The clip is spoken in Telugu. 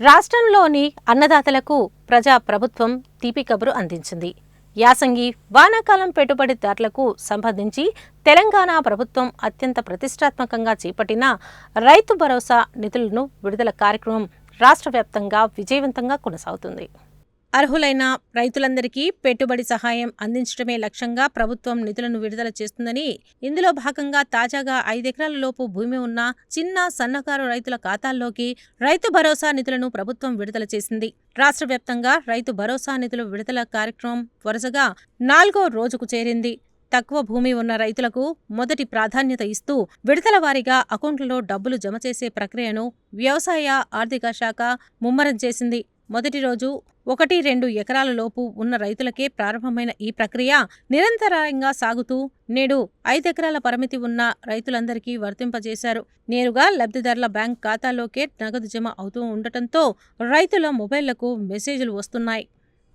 రాష్ట్రంలోని అన్నదాతలకు ప్రజా ప్రభుత్వం తీపి కబురు అందించింది. యాసంగి వానాకాలం పెట్టుబడిదారులకు సంబంధించి తెలంగాణ ప్రభుత్వం అత్యంత ప్రతిష్టాత్మకంగా చేపట్టిన రైతు భరోసా నిధులను విడుదల కార్యక్రమం రాష్ట్ర వ్యాప్తంగా విజయవంతంగా కొనసాగుతుంది. అర్హులైన రైతులందరికీ పెట్టుబడి సహాయం అందించడమే లక్ష్యంగా ప్రభుత్వం నిధులను విడుదల చేస్తుందని, ఇందులో భాగంగా తాజాగా 5 ఎకరాల లోపు భూమి ఉన్న చిన్న సన్నకారు రైతుల ఖాతాల్లోకి రైతు భరోసా నిధులను ప్రభుత్వం విడుదల చేసింది. రాష్ట్ర వ్యాప్తంగా రైతు భరోసా నిధుల విడుదల కార్యక్రమం వరుసగా 4వ రోజుకు చేరింది. తక్కువ భూమి ఉన్న రైతులకు మొదటి ప్రాధాన్యత ఇస్తూ విడతల వారీగా అకౌంట్లలో డబ్బులు జమ చేసే ప్రక్రియను వ్యవసాయ ఆర్థిక శాఖ ముమ్మరం చేసింది. మొదటి రోజు 1-2 ఎకరాల లోపు ఉన్న రైతులకే ప్రారంభమైన ఈ ప్రక్రియ నిరంతరాయంగా సాగుతూ నేడు 5 ఎకరాల పరిమితి ఉన్న రైతులందరికీ వర్తింపజేశారు. నేరుగా లబ్ధిదారుల బ్యాంక్ ఖాతాలోకే నగదు జమ అవుతూ ఉండటంతో రైతుల మొబైళ్లకు మెసేజ్లు వస్తున్నాయి.